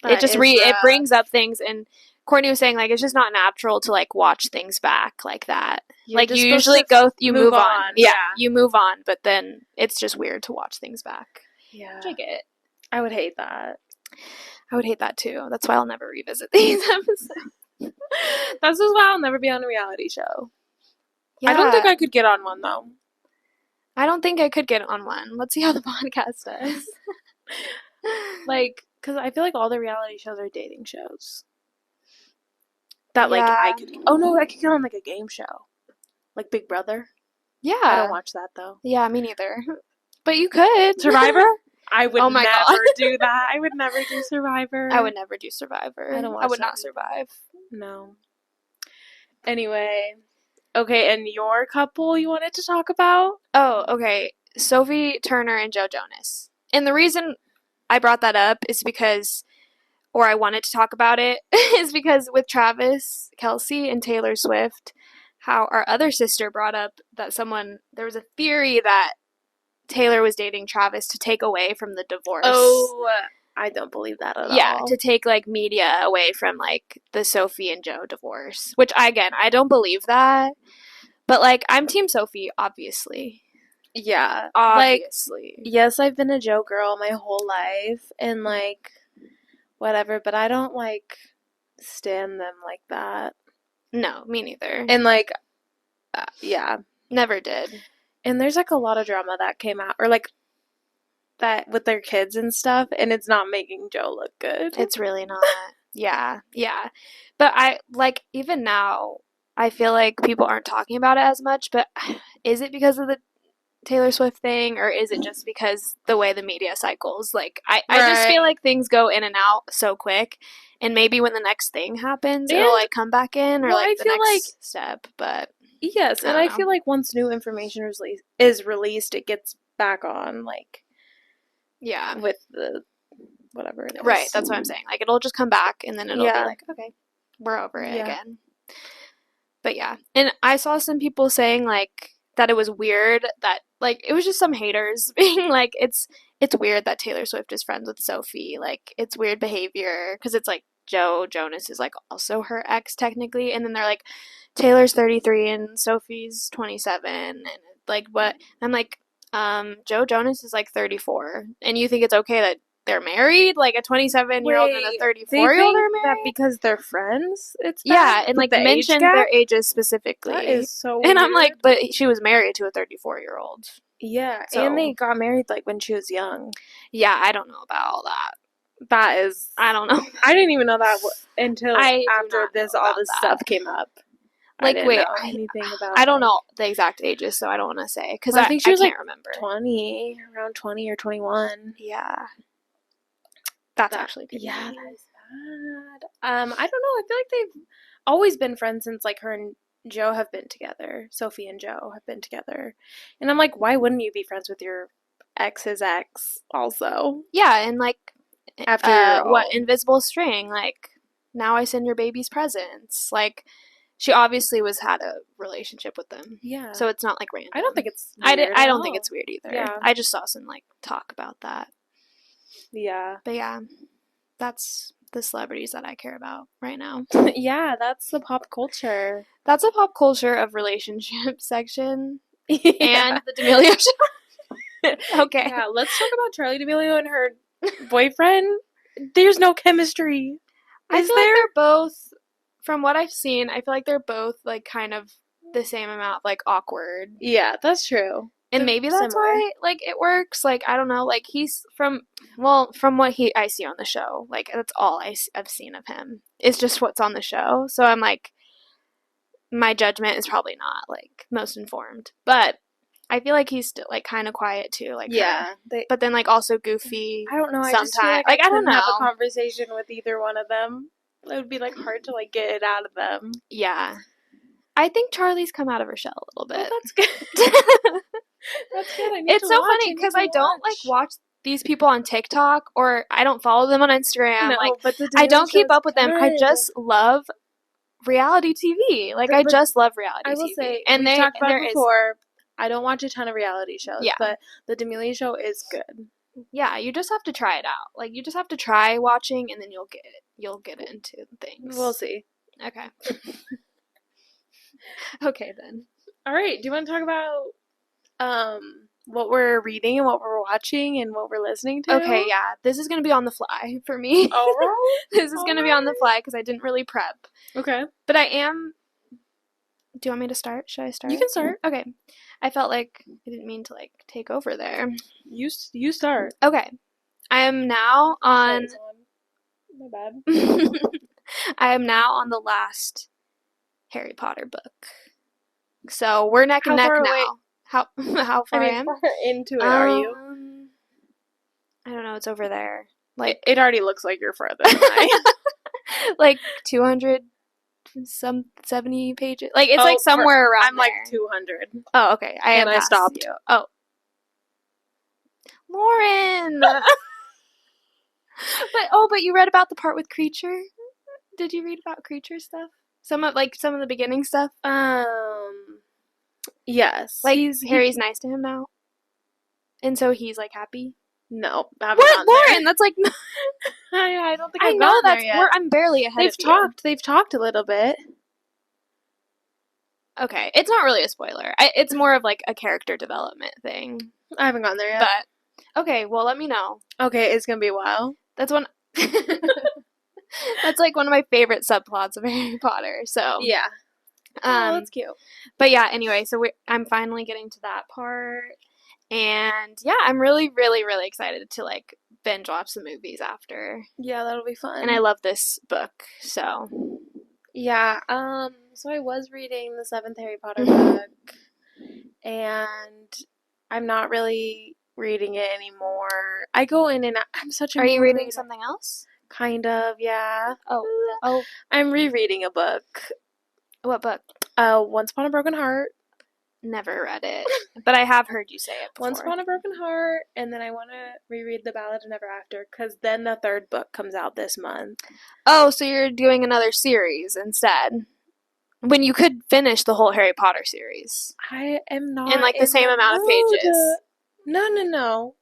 It That just is it rough. brings up things, and Courtney was saying, like, it's just not natural to, like, watch things back like that. You're Like, just you supposed usually to you move move on. on. Yeah, Yeah. you move on, but then it's just weird to watch things back. Yeah. Which I get. I would hate that. I would hate that too. That's why I'll never revisit these episodes. That's just why I'll never be on a reality show. Yeah. I don't think I could get on one, though. I don't think I could get on one. Let's see how the podcast does. Like, because I feel like all the reality shows are dating shows. That, like, Yeah. I could... Oh, no, I could get on, like, a game show. Like Big Brother. Yeah. I don't watch that, though. Yeah, me neither. But you could. Survivor? I would Oh my never God. do that. I would never do Survivor. I would never do Survivor. I don't watch I would that not survive. No. Anyway. Okay, and your couple you wanted to talk about? Oh, okay. Sophie Turner and Joe Jonas. And the reason I brought that up is because, or I wanted to talk about it, is because with Travis, Kelce, and Taylor Swift, how our other sister brought up that there was a theory that Taylor was dating Travis to take away from the divorce. Oh, I don't believe that at all. Yeah, to take, like, media away from, like, the Sophie and Joe divorce. Which, again, I don't believe that. But, like, I'm Team Sophie, obviously. Yeah. Obviously. Like, yes, I've been a Joe girl my whole life, and, like, whatever, but I don't, like, stand them like that. No, me neither. And, like, yeah. Never did. And there's, like, a lot of drama that came out, or, like, that with their kids and stuff, and it's not making Joe look good. It's really not. Yeah. But I, like, even now, I feel like people aren't talking about it as much, but is it because of the Taylor Swift thing, or is it just because the way the media cycles? Like, I just feel like things go in and out so quick, and maybe when the next thing happens, it'll, like, come back in, or, like, the next step, but... Yes, and I feel like once new information is released, it gets back on, like... Yeah. With the... whatever it is. Right, that's what I'm saying. Like, it'll just come back, and then it'll be like, okay, we're over it again. But yeah. And I saw some people saying, like, that it was weird that, like, it was just some haters being like, it's weird that Taylor Swift is friends with Sophie. Like, it's weird behavior, because it's, like, Joe Jonas is, like, also her ex, technically. And then they're like, Taylor's 33 and Sophie's 27. And, like, what? I'm like, Joe Jonas is, like, 34. And you think it's okay that they're married? Like, a 27-year-old and a 34-year-old are married? That because they're friends? It's yeah, and, like, mentioned their ages specifically. That is so weird. And I'm like, but she was married to a 34-year-old. Yeah, so, and they got married, like, when she was young. Yeah, I don't know about all that. That is... I don't know. I didn't even know that until after all this stuff came up. Like, I wait, anything about I don't know the exact ages, so I don't want to say, because I think she was, I can't remember. 20, around 20 or 21. Yeah. That's actually pretty that is bad. I don't know, I feel like they've always been friends since, like, her and Joe have been together. Sophie and Joe have been together. And I'm like, why wouldn't you be friends with your ex's ex also? Yeah, and, like, after Invisible String, like, now I send your babies presents. Like, she obviously had a relationship with them. Yeah. So it's not, like, random. I don't think it's weird I don't think it's weird either. Yeah. I just saw some, like, talk about that. Yeah. But yeah, that's the celebrities that I care about right now. Yeah, that's the pop culture. That's a pop culture of relationship section. And the D'Amelio show. Okay. Yeah, let's talk about Charli D'Amelio and her boyfriend. There's no chemistry. I feel like they're both, from what I've seen, I feel like they're both, like, kind of the same amount, like, awkward. Yeah, that's true. And maybe that's why, like, it works. Like, I don't know. Like, he's from what I see on the show. Like, that's all I've seen of him. It's just what's on the show. So I'm like, my judgment is probably not, like, most informed. But I feel like he's still, like, kind of quiet, too. Like, yeah. But then, like, also goofy. I don't know. Sometimes. I just feel like I don't know. have a conversation with either one of them. It would be, like, hard to, like, get it out of them. Yeah. I think Charli's come out of her shell a little bit. Oh, that's good. That's good. It's so funny because I don't, like, watch these people on TikTok, or I don't follow them on Instagram. No, like, but I don't keep up with them. I just love reality TV. Like, I just love reality TV. I will say, and we talked about it before. I don't watch a ton of reality shows, but the D'Amelio show is good. yeah, you just have to try it out. Like, you just have to try watching, and then you'll get into things. We'll see. Okay. Okay, then. All right. Do you want to talk about what we're reading and what we're watching and what we're listening to? Okay, yeah. This is going to be on the fly for me. All right. This is going to be on the fly because I didn't really prep. Okay. But I am. Do you want me to start? Should I start? You can start. Okay. I felt like I didn't mean to, like, take over there. You start. Okay. I am now on. My bad. I am now on the last Harry Potter book. So we're neck and neck now. Away? How far I am? Far into it are you? I don't know. It's over there. Like it already looks like you're further than I. Like 270 pages. Like it's like somewhere around. I'm there. like 200. Oh, okay. I stopped. You. Oh, Lauren. But you read about the part with Creature? Did you read about Creature stuff? Some of the beginning stuff? Yes. Like Harry's nice to him now? And so he's like happy? No. What, Lauren? That's like I don't think I I've know that's there yet. I'm barely ahead of you. They've talked a little bit. Okay. It's not really a spoiler. It's more of like a character development thing. I haven't gone there yet. But okay, well let me know. Okay, it's gonna be a while. That's one That's like one of my favorite subplots of Harry Potter. So yeah, that's cute. But yeah, anyway, so I'm finally getting to that part, and yeah, I'm really, really, really excited to like binge watch the movies after. Yeah, that'll be fun. And I love this book, so yeah. So I was reading the 7th Harry Potter book, and I'm not really reading it anymore. I go in and I'm such a. Are you reading something else? Kind of, yeah. Oh. I'm rereading a book. What book? Once Upon a Broken Heart. Never read it, but I have heard you say it before. Once Upon a Broken Heart, and then I want to reread The Ballad of Never After, because then the 3rd book comes out this month. Oh, so you're doing another series instead. When you could finish the whole Harry Potter series. I am not in like the same amount of pages. No.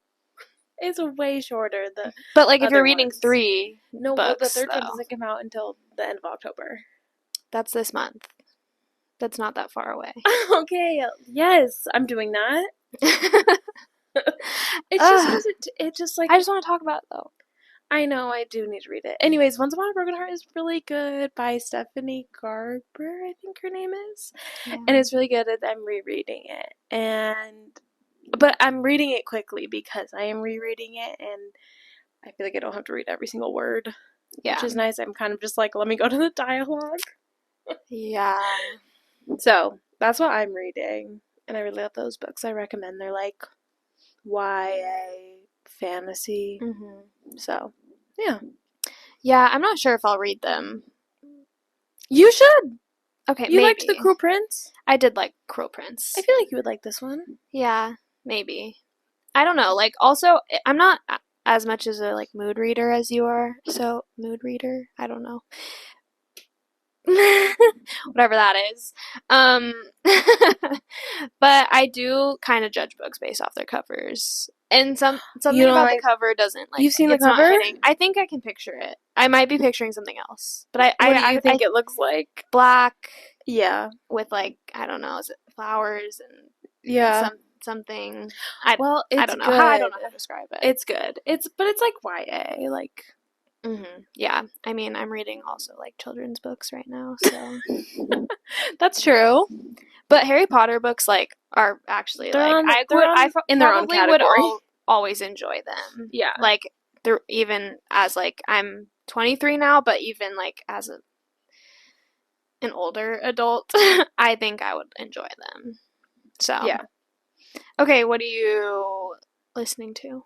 It's way shorter. But like if you're reading 3 no, books, the 3rd one doesn't come out until the end of October. That's this month. That's not that far away. Okay, yes, I'm doing that. It's just like I just want to talk about it though. I know I do need to read it. Anyways, Once Upon a Broken Heart is really good by Stephanie Garber, I think her name is, and it's really good. I'm rereading it, but I'm reading it quickly because I am rereading it, and I feel like I don't have to read every single word, which is nice. I'm kind of just like, let me go to the dialogue. Yeah. So that's what I'm reading, and I really love those books. I recommend. They're like YA fantasy. Mm-hmm. So, yeah. Yeah, I'm not sure if I'll read them. You should. Okay, you liked The Cruel Prince? I did like Cruel Prince. I feel like you would like this one. Yeah, maybe. I don't know. Like, also, I'm not as much as a like mood reader as you are. So, mood reader? I don't know. Whatever that is. But I do kind of judge books based off their covers. And something about the cover doesn't like. You've seen the cover? I think I can picture it. I might be picturing something else. But I think it looks like black. Yeah. With like, I don't know, is it flowers and something. I don't know. I don't know how to describe it. It's good. But it's like YA, like. Mm-hmm. Yeah, I mean, I'm reading also like children's books right now, so that's true. But Harry Potter books like are actually I in their own category. Would always enjoy them. Yeah, like they're even as like I'm 23 now, but even like as an older adult, I think I would enjoy them. So yeah. Okay, what are you listening to?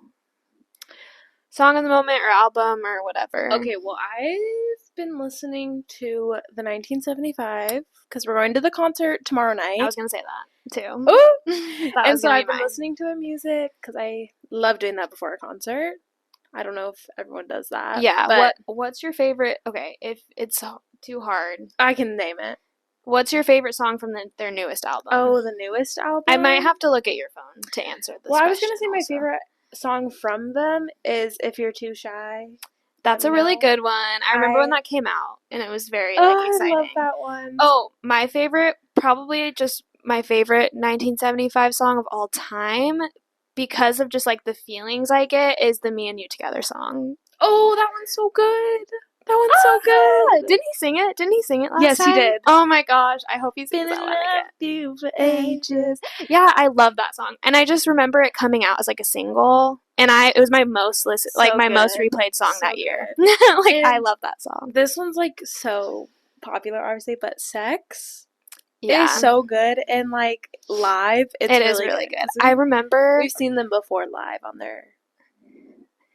Song of the moment or album or whatever. Okay, well, I've been listening to the 1975 because we're going to the concert tomorrow night. I was going to say that, too. Ooh! And so I've been listening to music because I love doing that before a concert. I don't know if everyone does that. Yeah, but what's your favorite? Okay, if it's too hard. I can name it. What's your favorite song from their newest album? Oh, the newest album? I might have to look at your phone to answer this question. I was going to say my favorite song from them is If You're Too Shy. That's a really good one. I remember when that came out, and it was very, exciting. I love that one. Oh, my favorite, probably just my favorite 1975 song of all time, because of just, the feelings I get, is the Me and You Together song. Oh, that one's so good. That one's so good. Didn't he sing it? Didn't he sing it last time? Yes, he did. Oh my gosh, I hope he sings that one again. You for ages. Yeah, I love that song. And I just remember it coming out as a single, and it was my most most replayed song that year. I love that song. This one's so popular, obviously, but Sex is so good, and live, it is really good. I remember we've seen them before live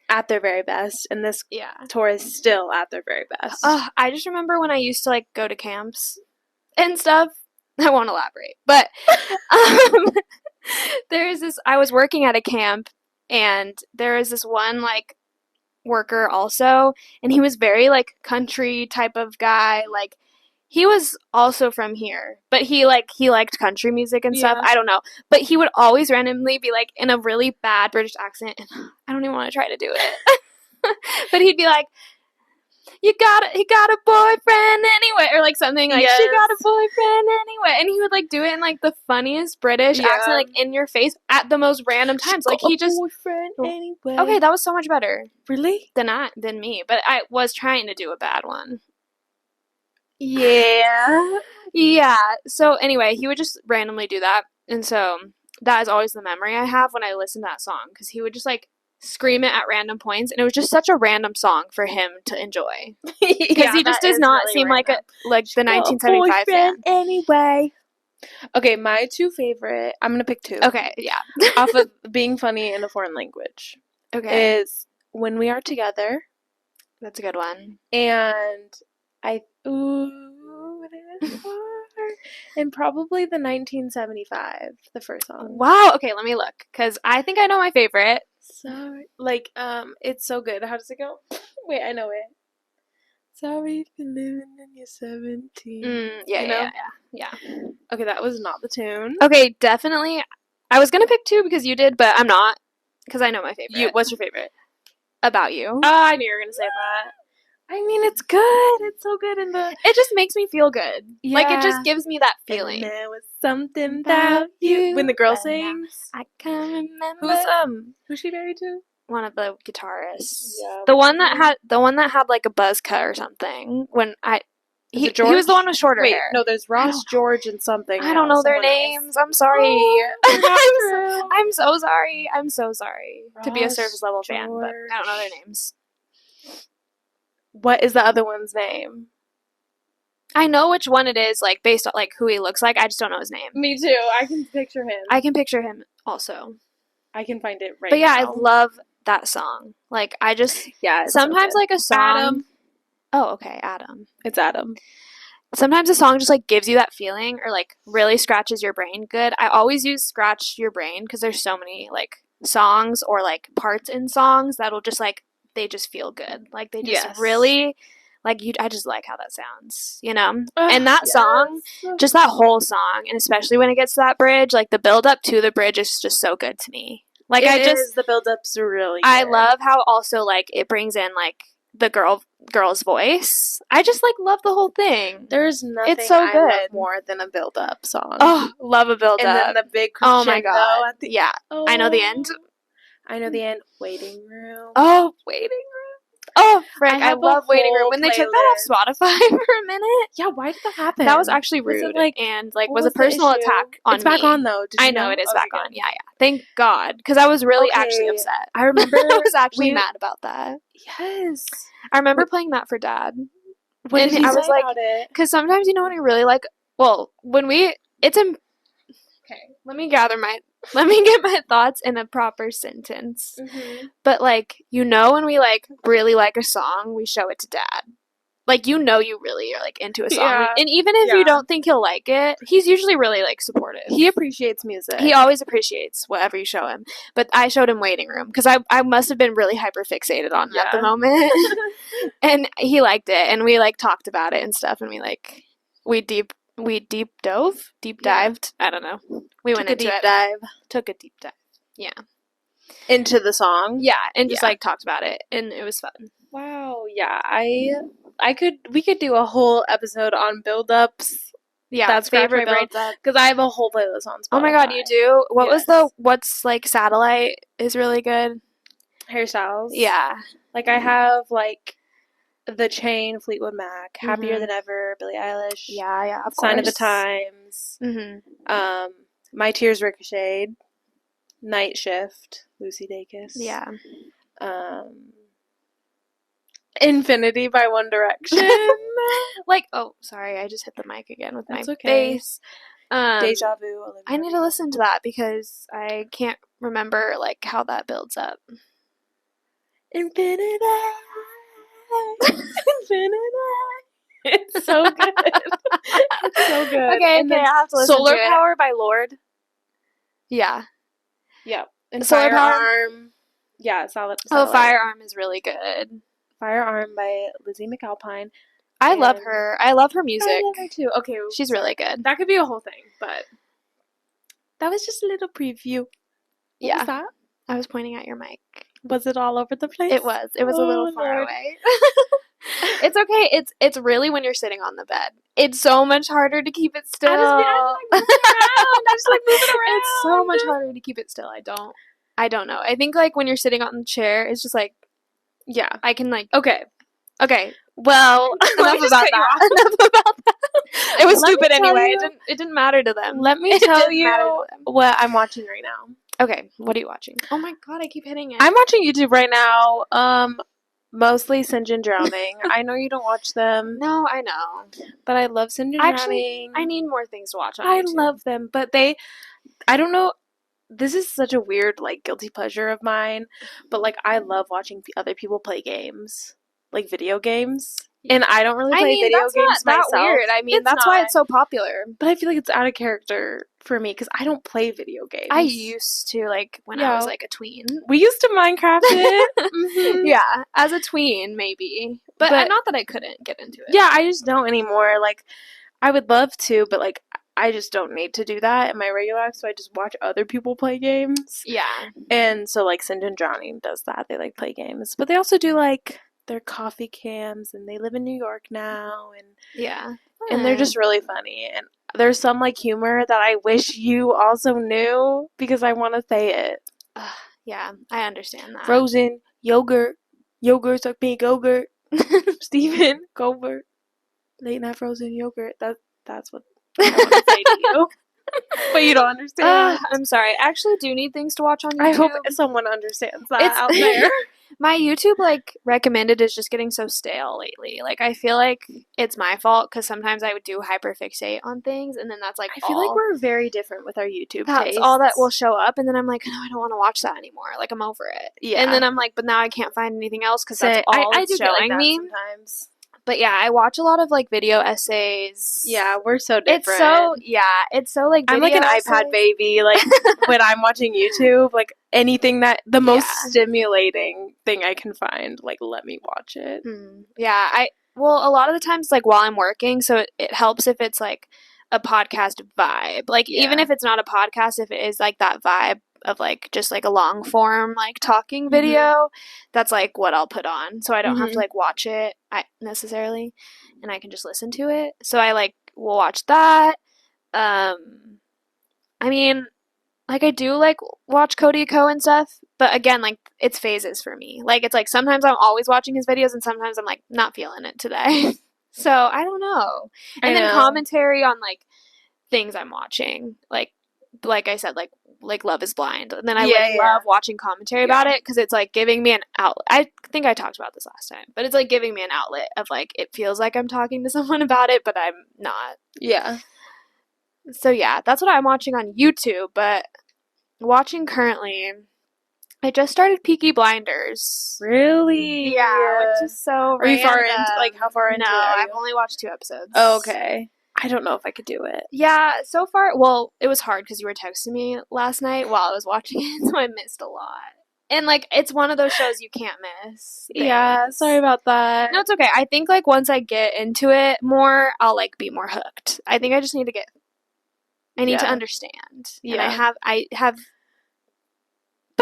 at their very best, and this tour is still at their very best. I just remember when I used to go to camps and stuff. I won't elaborate, but I was working at a camp, and there is this one worker also, and he was very country type of guy. He was also from here, but he liked country music and stuff. I don't know, but he would always randomly be in a really bad British accent, and I don't even want to try to do it. But he'd be like, he got a boyfriend anyway, or something she got a boyfriend anyway, and he would do it in the funniest British accent, in your face at the most random times. He just boyfriend anyway. Okay, that was so much better. Really? Than me, but I was trying to do a bad one. Yeah. Yeah. So anyway, he would just randomly do that, and so that is always the memory I have when I listen to that song, because he would just scream it at random points, and it was just such a random song for him to enjoy, because he just does not seem random. like the 1975 fan. Anyway. Okay, my two favorite. I'm gonna pick two. Okay, yeah. Off of being funny in a foreign language. Okay. Is When We Are Together. That's a good one. And and probably the 1975, the first song. Wow. Okay, let me look, because I think I know my favorite. Sorry. It's so good. How does it go? Wait, I know it. Sorry for living in your 17. Yeah. Okay, that was not the tune. Okay, definitely. I was gonna pick two because you did, but I'm not, because I know my favorite. What's your favorite? About You. Oh, I knew you were gonna say that. I mean, it's good. It's so good, it just makes me feel good. Yeah. It just gives me that feeling. And there was something about you. When the girl sings, I can't remember. Who's she married to? One of the guitarists. Yeah. The one that had a buzz cut or something. He was the one with shorter hair. No, there's Ross, George, and something. I don't know their names. I'm sorry. I'm so sorry. I'm so sorry to be a surface level fan, but I don't know their names. What is the other one's name? I know which one it is, based on who he looks like. I just don't know his name. Me too. I can picture him. I can picture him also. I can find it right now. But yeah, I love that song. I just sometimes so a song. Adam. Oh, okay, Adam. It's Adam. Sometimes a song just gives you that feeling, or really scratches your brain good. I always use scratch your brain because there's so many songs or parts in songs that'll just they just feel good. They just really I just like how that sounds, and that song, just that whole song, and especially when it gets to that bridge, the build up to the bridge is just so good to me. The build up's really good. I love how also it brings in the girl's voice. I just love the whole thing. There's nothing it's so good. I love more than a build up song. Oh, love a build up. And then the big crescendo. Oh my god. At the, I know the end. I know the end. Waiting Room. Oh, Waiting Room. Oh, frick, I love Waiting Room. When they took that off Spotify for a minute. Yeah, why did that happen? That was actually rude. And was a personal attack on me. It's back on though. I know it is back on. Yeah. Thank God. Because I was really actually upset. I remember I was actually mad about that. Yes. I remember playing that for Dad. What did he say about it? Because sometimes, when you really okay, let me get my thoughts in a proper sentence. Mm-hmm. But when we really like a song, we show it to Dad. You really are into a song. Yeah. And even if you don't think he'll like it, he's usually really supportive. He appreciates music. He always appreciates whatever you show him. But I showed him Waiting Room because I must have been really hyper fixated on it at the moment. And he liked it, and we talked about it and stuff, and we deep dived. I don't know. We went into it. Dive. Took a deep dive. Yeah. Into the song? Yeah, and just like talked about it, and it was fun. Wow, yeah. We could do a whole episode on build-ups. Yeah, That's favorite builds up. because I have a whole playlist on Spotify. Oh my god, you do? What was what's like Satellite is really good? Hairstyles. Yeah. Like I have like The Chain, Fleetwood Mac, Happier Than Ever, Billie Eilish. Yeah, of course. Sign of the Times. My Tears Ricocheted. Night Shift, Lucy Dacus. Yeah. Infinity by One Direction. Like, oh, sorry, I just hit the mic again with my bass. Deja Vu. I need to listen to that because I can't remember like how that builds up. Infinity. Infinity. It's so good. It's so good. Okay, I have to listen Solar to Power by Lorde. Yeah. Yep. And Solar Firearm. Yeah, solid. Oh, Firearm is really good. Firearm by Lizzie McAlpine. I love her. I love her music. I love her too. Okay. She's really good. That could be a whole thing, but that was just a little preview. What was that? I was pointing at your mic. Was it all over the place? It was. It was a little far away. It's okay. It's really when you're sitting on the bed. It's so much harder to keep it still. I just like moving around. It's so much harder to keep it still. I don't know. I think like when you're sitting on the chair, it's just like, yeah, I can like, okay. Well, enough about that. It was stupid anyway. It didn't matter to them. Let me tell you what I'm watching right now. Okay, what are you watching? Oh my god, I keep hitting it. I'm watching YouTube right now. Mostly Sinjin Drowning. I know you don't watch them. No, I know. But I love Sinjin Drowning. I need more things to watch on YouTube. I love them, but I don't know, this is such a weird, like, guilty pleasure of mine, but, like, I love watching other people play games. Like, video games. And I don't really play video games myself. That's not weird. I mean, that's why it's so popular. But I feel like it's out of character for me because I don't play video games. I used to, like, when I was, like, a tween. We used to Minecraft it. Yeah, as a tween, maybe. But not that I couldn't get into it. Yeah, I just don't anymore. Like, I would love to, but, like, I just don't need to do that in my regular life, so I just watch other people play games. Yeah. And so, like, Sinjin Drowning does that. They, like, play games. But they also do, like, their coffee cams, and they live in New York now, and yeah, and they're just really funny, and there's some like humor that I wish you also knew because I want to say it. Yeah, I understand that. Frozen yogurt's like being yogurt. Stephen Colbert, late night frozen yogurt. That's what I want to say to you. But you don't understand. I'm sorry. I actually do need things to watch on YouTube. I hope someone understands that out there. My YouTube, like, recommended is just getting so stale lately. Like, I feel like it's my fault because sometimes I would do hyperfixate on things, and then that's, like, I feel like we're very different with our YouTube That's tastes. all that will show up, and then I'm like, no, I don't want to watch that anymore. Like, I'm over it. Yeah. And then I'm like, but now I can't find anything else because that's all it's showing me. Sometimes. But yeah, I watch a lot of like video essays. Yeah, we're so different. It's so like I'm like an iPad baby. Like when I'm watching YouTube, like anything that the most stimulating thing I can find, like let me watch it. Yeah, well, a lot of the times like while I'm working, so it helps if it's like a podcast vibe. Like even if it's not a podcast, if it is like that vibe of like just like a long form like talking video, that's like what I'll put on, so I don't have to like watch it necessarily, and I can just listen to it. So I like will watch that. I mean, like I do like watch Cody Co and stuff, but again, like it's phases for me. Like it's like sometimes I'm always watching his videos and sometimes I'm like not feeling it today. So I don't know. And then commentary on like things I'm watching, like I said, like Love is Blind, and then I love watching commentary about it because it's like giving me an outlet. I think I talked about this last time, but it's like giving me an outlet of like it feels like I'm talking to someone about it, but I'm not. Yeah. So yeah, that's what I'm watching on YouTube. But watching currently, I just started Peaky Blinders. Really? Yeah, which is so. Are you far into? Like how far into? No, I've only watched 2 episodes. Oh, okay. I don't know if I could do it. Yeah, so far, well, it was hard because you were texting me last night while I was watching it, so I missed a lot. And, like, it's one of those shows you can't miss. Yeah, sorry about that. No, it's okay. I think, like, once I get into it more, I'll, like, be more hooked. I think I just need to I need to understand. Yeah. And I have,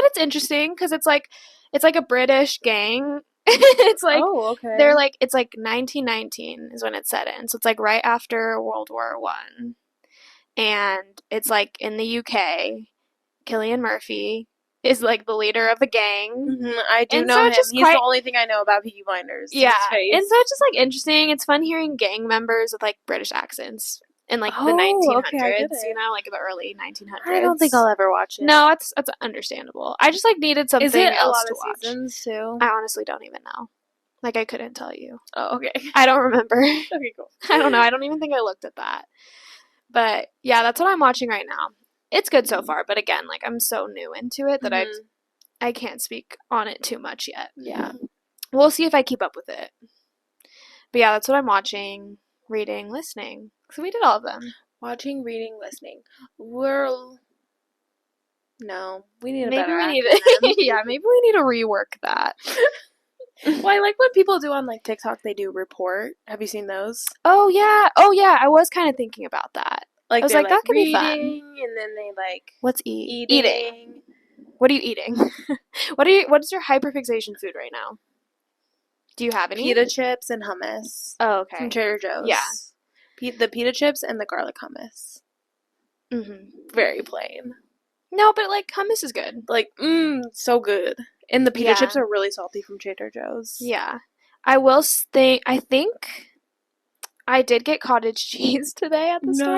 but it's interesting because it's like a British gang. It's like okay. they're like it's like 1919 is when it's set in, so it's like right after World War I, and it's like in the UK. Cillian Murphy is like the leader of the gang. I do know him. He's the only thing I know about Peaky Blinders. Yeah, his face. and so it's just like interesting. It's fun hearing gang members with like British accents in like the 1900s. Okay, you know, like the early 1900s. I don't think I'll ever watch it. No, that's understandable. I just like needed something Is it else a lot to of watch. seasons too? I honestly don't even know. Like I couldn't tell you. Oh, okay. I don't remember. Okay, cool. I don't know. I don't even think I looked at that. But yeah, that's what I'm watching right now. It's good so far, but again, like I'm so new into it that I can't speak on it too much yet. Yeah. We'll see if I keep up with it. But yeah, that's what I'm watching, reading, listening. So we did all of them. Watching, reading, listening. No, we need a maybe better we need acronym. Yeah, maybe we need to rework that. Well, I like what people do on like TikTok. They do report. Have you seen those? Oh yeah. I was kind of thinking about that. Like I was like, that could be fun. And then they like what's eating? What are you eating? What is your hyperfixation food right now? Do you have any? Pita chips and hummus. Oh, okay. From Trader Joe's. Yeah. The pita chips and the garlic hummus. Very plain. No, but like hummus is good. Like, so good. And the pita chips are really salty from Trader Joe's. Yeah. I think I did get cottage cheese today at the store.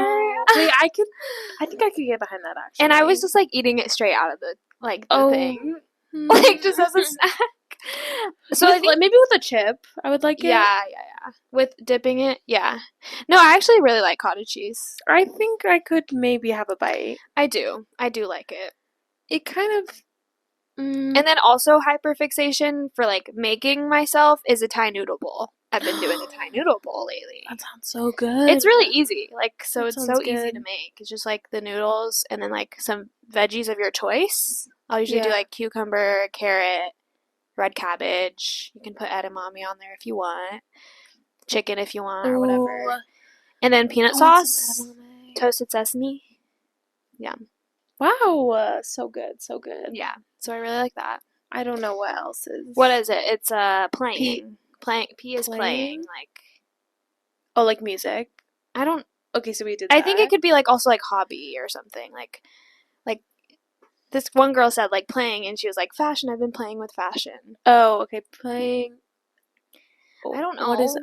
Wait, I think I could get behind that actually. And I was just like eating it straight out of the thing. Like just as a snack. So I think, maybe with a chip, I would like it. Yeah. With dipping it, yeah. No, I actually really like cottage cheese. I think I could maybe have a bite. I do like it. It kind of... And then also hyperfixation for like making myself is a Thai noodle bowl. I've been doing a Thai noodle bowl lately. That sounds so good. It's really easy. Like, so it's so good. easy to make. It's just like the noodles and then like some veggies of your choice. I'll usually do like cucumber, carrot, red cabbage. You can put edamame on there if you want. Chicken if you want, or whatever. And then peanut sauce, toasted sesame. Yeah. Wow. So good. So good. Yeah. So I really like that. I don't know what else is. What is it? It's playing. P is playing. Like. Oh, like music? I don't. Okay, so we did that. I think it could be like also like hobby or something. Like this one girl said like playing, and she was like fashion. I've been playing with fashion. Oh, okay, playing. I don't know. What is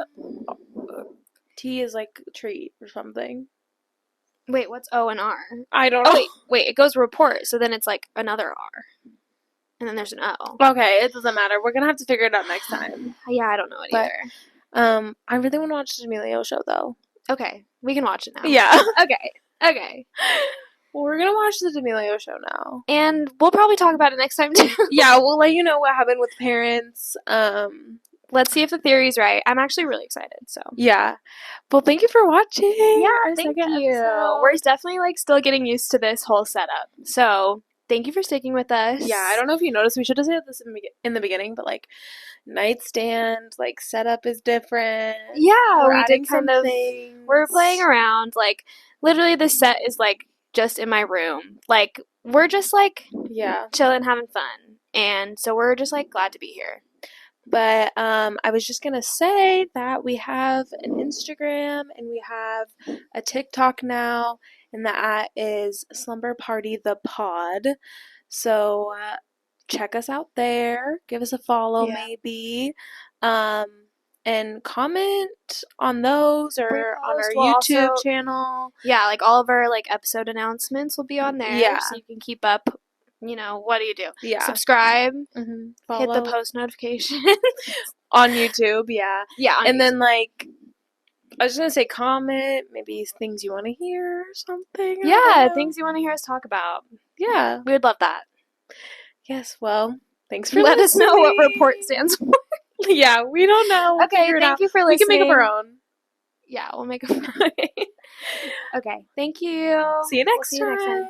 T is like treat or something. Wait, what's O and R? I don't know. Oh, wait, it goes report, so then it's like another R. And then there's an O. Okay, it doesn't matter. We're gonna have to figure it out next time. Yeah, I don't know it either. I really want to watch the D'Amelio show though. Okay, we can watch it now. Yeah. Okay. Well, we're gonna watch the D'Amelio show now. And we'll probably talk about it next time too. Yeah, we'll let you know what happened with parents. Let's see if the theory's right. I'm actually really excited, so. Yeah. Well, thank you for watching. Yeah, thank you. Episode. We're definitely, like, still getting used to this whole setup. So, thank you for sticking with us. Yeah, I don't know if you noticed. We should have said this in the beginning, but, like, nightstand, like, setup is different. Yeah, we did kind of. We're playing around. Like, literally, the set is, like, just in my room. Like, we're just, like, chilling, having fun. And so we're just, like, glad to be here. But I was just going to say that we have an Instagram and we have a TikTok now, and that is Slumber Party the Pod. So check us out there. Give us a follow maybe. And comment on those or on our YouTube channel. Yeah, like all of our like episode announcements will be on there. Yeah. So you can keep up. You know, what do you do? Yeah. Subscribe. Follow. Hit the post notification. On YouTube, yeah. Yeah. And then, like, I was just going to say comment, maybe things you want to hear or something. Yeah, things you want to hear us talk about. Yeah. We would love that. Yes, well, thanks for Let us know what report stands for. Yeah, we don't know. We'll okay, thank you for listening. We can make up our own. Yeah, we'll make up our own. Okay, thank you. See you next time.